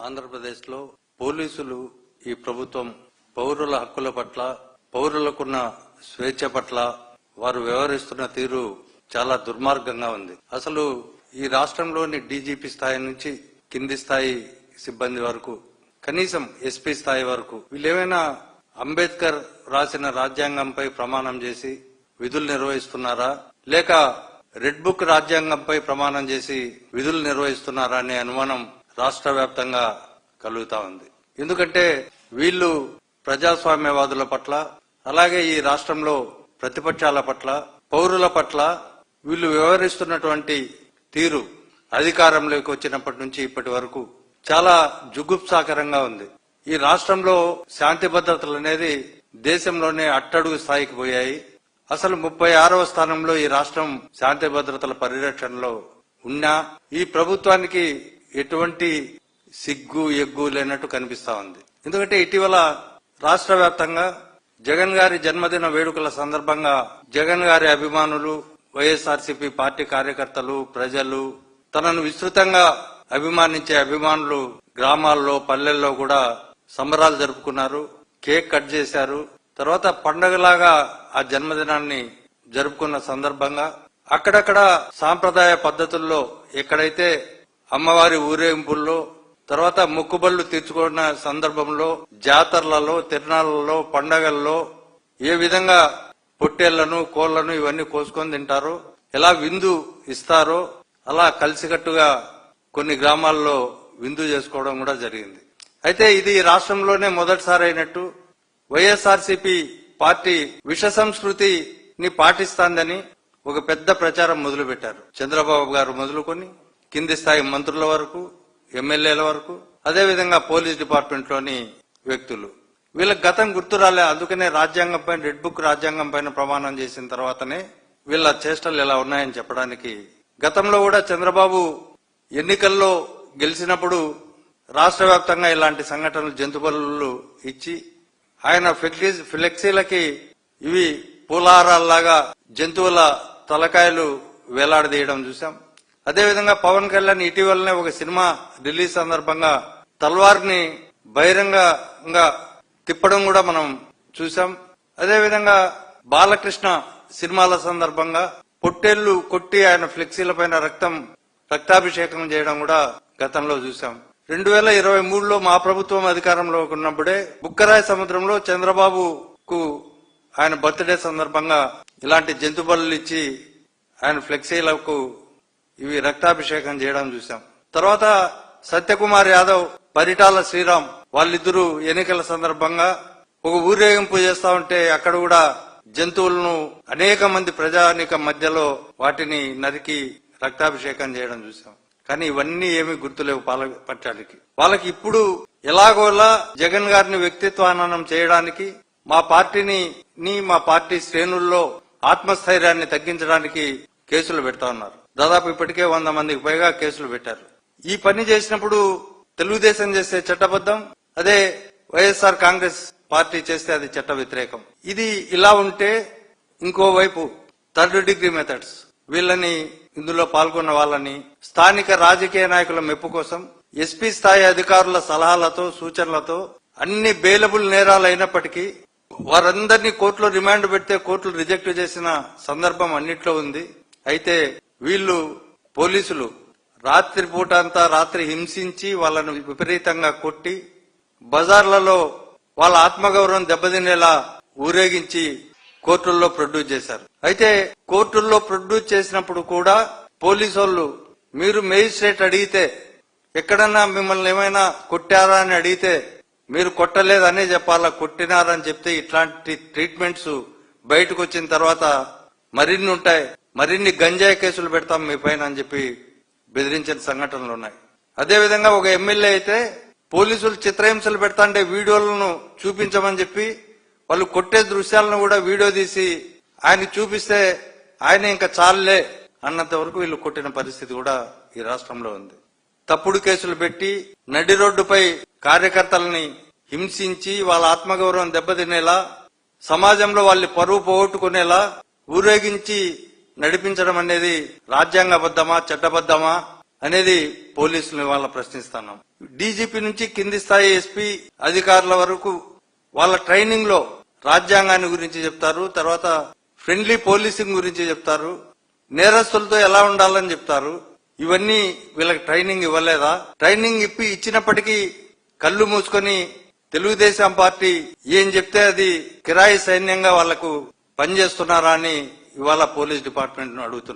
ఆంధ్రప్రదేశ్లో పోలీసులు ఈ ప్రభుత్వం పౌరుల హక్కుల పట్ల పౌరులకున్న స్వేచ్ఛ పట్ల వారు వ్యవహరిస్తున్న తీరు చాలా దుర్మార్గంగా ఉంది. అసలు ఈ రాష్ట్రంలోని డీజీపీ స్థాయి నుంచి కింది స్థాయి సిబ్బంది వరకు కనీసం ఎస్పీ స్థాయి వరకు వీళ్ళేమైనా అంబేద్కర్ రాసిన రాజ్యాంగంపై ప్రమాణం చేసి విధులు నిర్వహిస్తున్నారా లేక రెడ్ బుక్ రాజ్యాంగంపై ప్రమాణం చేసి విధులు నిర్వహిస్తున్నారా అనే అనుమానం రాష్ట్ర వ్యాప్తంగా కలుగుతా ఉంది. ఎందుకంటే వీళ్ళు ప్రజాస్వామ్యవాదుల పట్ల అలాగే ఈ రాష్ట్రంలో ప్రతిపక్షాల పట్ల పౌరుల పట్ల వీళ్ళు వ్యవహరిస్తున్నటువంటి తీరు అధికారంలోకి వచ్చినప్పటి నుంచి ఇప్పటి వరకు చాలా జుగుప్సాకరంగా ఉంది. ఈ రాష్ట్రంలో శాంతి భద్రతలు అనేది దేశంలోనే అట్టడుగు స్థాయికి పోయాయి. అసలు 36వ స్థానంలో ఈ రాష్ట్రం శాంతి భద్రతల పరిరక్షణలో ఉన్నా ఈ ప్రభుత్వానికి ఎటువంటి సిగ్గు ఎగ్గు లేనట్టు కనిపిస్తా ఉంది. ఎందుకంటే ఇటీవల రాష్ట్ర వ్యాప్తంగా జగన్ గారి జన్మదిన వేడుకల సందర్భంగా జగన్ గారి అభిమానులు వైఎస్ఆర్సీపీ పార్టీ కార్యకర్తలు ప్రజలు తనను విస్తృతంగా అభిమానించే అభిమానులు గ్రామాల్లో పల్లెల్లో కూడా సంబరాలు జరుపుకున్నారు, కేక్ కట్ చేశారు. తర్వాత పండగలాగా ఆ జన్మదినాన్ని జరుపుకున్న సందర్భంగా అక్కడక్కడ సాంప్రదాయ పద్ధతుల్లో ఎక్కడైతే అమ్మవారి ఊరేగింపుల్లో తర్వాత మొక్కుబళ్లు తీర్చుకున్న సందర్భంలో జాతరలలో తిరునాళ్లలో పండగల్లో ఏ విధంగా పొట్టేళ్లను కోళ్లను ఇవన్నీ కోసుకొని తింటారో ఎలా విందు ఇస్తారో అలా కలిసికట్టుగా కొన్ని గ్రామాల్లో విందు చేసుకోవడం కూడా జరిగింది. అయితే ఇది రాష్ట్రంలోనే మొదటిసారి అయినట్టు వైఎస్ఆర్సీపీ పార్టీ విష సంస్కృతిని పాటిస్తాందని ఒక పెద్ద ప్రచారం మొదలుపెట్టారు. చంద్రబాబు గారు మొదలుకొని కింది స్థాయి మంత్రుల వరకు ఎమ్మెల్యేల వరకు అదేవిధంగా పోలీస్ డిపార్ట్మెంట్ లోని వ్యక్తులు వీళ్ళకి గతం గుర్తు రాలే. అందుకనే రాజ్యాంగం పైన రెడ్ బుక్ రాజ్యాంగం పైన ప్రమాణం చేసిన తర్వాతనే వీళ్ళ చేష్టలు ఎలా ఉన్నాయని చెప్పడానికి గతంలో కూడా చంద్రబాబు ఎన్నికల్లో గెలిచినప్పుడు రాష్ట్ర వ్యాప్తంగా ఇలాంటి సంఘటనలు జంతుబలులు ఇచ్చి ఆయన ఫ్లెక్సీలకి ఇవి పూలహారాల్లాగా జంతువుల తలకాయలు వేలాడదీయడం చూసాం. అదేవిధంగా పవన్ కళ్యాణ్ ఇటీవలనే ఒక సినిమా రిలీజ్ సందర్భంగా తల్వార్ని బహిరంగంగా తిప్పడం కూడా మనం చూసాం. అదేవిధంగా బాలకృష్ణ సినిమాల సందర్భంగా పొట్టేళ్లు కొట్టి ఆయన ఫ్లెక్సీల పైన రక్తాభిషేకం చేయడం కూడా గతంలో చూసాం. 2023లో మా ప్రభుత్వం అధికారంలో ఉన్నప్పుడే బుక్కరాయ సముద్రంలో చంద్రబాబుకు ఆయన బర్త్డే సందర్భంగా ఇలాంటి జంతు బలులు ఇచ్చి ఆయన ఫ్లెక్సీలకు ఇవి రక్తాభిషేకం చేయడం చూసాం. తర్వాత సత్యకుమార్ యాదవ్ పరిటాల శ్రీరామ్ వాళ్ళిద్దరూ ఎన్నికల సందర్భంగా ఒక ఊరేగింపు చేస్తా ఉంటే అక్కడ కూడా జంతువులను అనేక మంది ప్రజానీకం మధ్యలో వాటిని నరికి రక్తాభిషేకం చేయడం చూసాం. కానీ ఇవన్నీ ఏమీ గుర్తులేవు పాలపక్షానికి. వాళ్ళకి ఇప్పుడు ఎలాగోలా జగన్ గారిని వ్యక్తిత్వానం చేయడానికి మా పార్టీ శ్రేణుల్లో ఆత్మస్థైర్యాన్ని తగ్గించడానికి కేసులు పెడతా ఉన్నారు. దాదాపు ఇప్పటికే 100 మందికి పైగా కేసులు పెట్టారు. ఈ పని చేసినప్పుడు తెలుగుదేశం చేస్తే చట్టబద్ధం, అదే వైఎస్ఆర్ కాంగ్రెస్ పార్టీ చేస్తే అది చట్ట వ్యతిరేకం. ఇది ఇలా ఉంటే ఇంకోవైపు థర్డ్ డిగ్రీ మెథడ్స్ వీళ్ళని ఇందులో పాల్గొన్న వాళ్ళని స్థానిక రాజకీయ నాయకుల మెప్పు కోసం ఎస్పీ స్థాయి అధికారుల సలహాలతో సూచనలతో అన్ని బెయిలబుల్ నేరాలు అయినప్పటికీ వారందరినీ కోర్టులో రిమాండ్ పెడితే కోర్టులు రిజెక్ట్ చేసిన సందర్భం అన్నిట్లో ఉంది. అయితే వీళ్ళు పోలీసులు రాత్రిపూట అంతా రాత్రి హింసించి వాళ్ళను విపరీతంగా కొట్టి బజార్లలో వాళ్ళ ఆత్మగౌరవం దెబ్బతినేలా ఊరేగించి కోర్టుల్లో ప్రొడ్యూస్ చేశారు. అయితే కోర్టుల్లో ప్రొడ్యూస్ చేసినప్పుడు కూడా పోలీసు వాళ్ళు మీరు మేజిస్ట్రేట్ అడిగితే ఎక్కడన్నా మిమ్మల్ని ఏమైనా కొట్టారా అని అడిగితే మీరు కొట్టలేదనే చెప్పాలా, కొట్టినారని చెప్తే ఇట్లాంటి ట్రీట్మెంట్స్ బయటకు వచ్చిన తర్వాత మరిన్ని ఉంటాయి, మరిన్ని గంజాయి కేసులు పెడతాం మీ పైన అని చెప్పి బెదిరించిన సంఘటనలు ఉన్నాయి. అదేవిధంగా ఒక ఎమ్మెల్యే అయితే పోలీసులు చిత్రహింసలు పెడతాంటే వీడియోలను చూపించమని చెప్పి వాళ్ళు కొట్టే దృశ్యాలను కూడా వీడియో తీసి ఆయన చూపిస్తే ఆయన ఇంకా చాలులే అన్నంత వరకు వీళ్ళు కొట్టిన పరిస్థితి కూడా ఈ రాష్ట్రంలో ఉంది. తప్పుడు కేసులు పెట్టి నడి రోడ్డుపై కార్యకర్తలని హింసించి వాళ్ళ ఆత్మగౌరవం దెబ్బతినేలా సమాజంలో వాళ్ళ పరువు పోగొట్టుకునేలా ఊరేగించి నడిపించడం అనేది రాజ్యాంగబద్ధమా చట్టబద్ధమా అనేది పోలీసులు ఇవాళ ప్రశ్నిస్తున్నాం. డీజీపీ నుంచి కింది స్థాయి ఎస్పీ అధికారుల వరకు వాళ్ళ ట్రైనింగ్ లో రాజ్యాంగాన్ని గురించి చెప్తారు, తర్వాత ఫ్రెండ్లీ పోలీసింగ్ గురించి చెప్తారు, నేరస్తులతో ఎలా ఉండాలని చెప్తారు. ఇవన్నీ వీళ్ళకి ట్రైనింగ్ ఇవ్వలేదా? ట్రైనింగ్ ఇచ్చినప్పటికీ కళ్ళు మూసుకొని తెలుగుదేశం పార్టీ ఏం చెప్తే అది కిరాయి సైన్యంగా వాళ్లకు పనిచేస్తున్నారా అని ఇవాళ పోలీస్ డిపార్ట్మెంట్ ను అడుగుతున్నాం.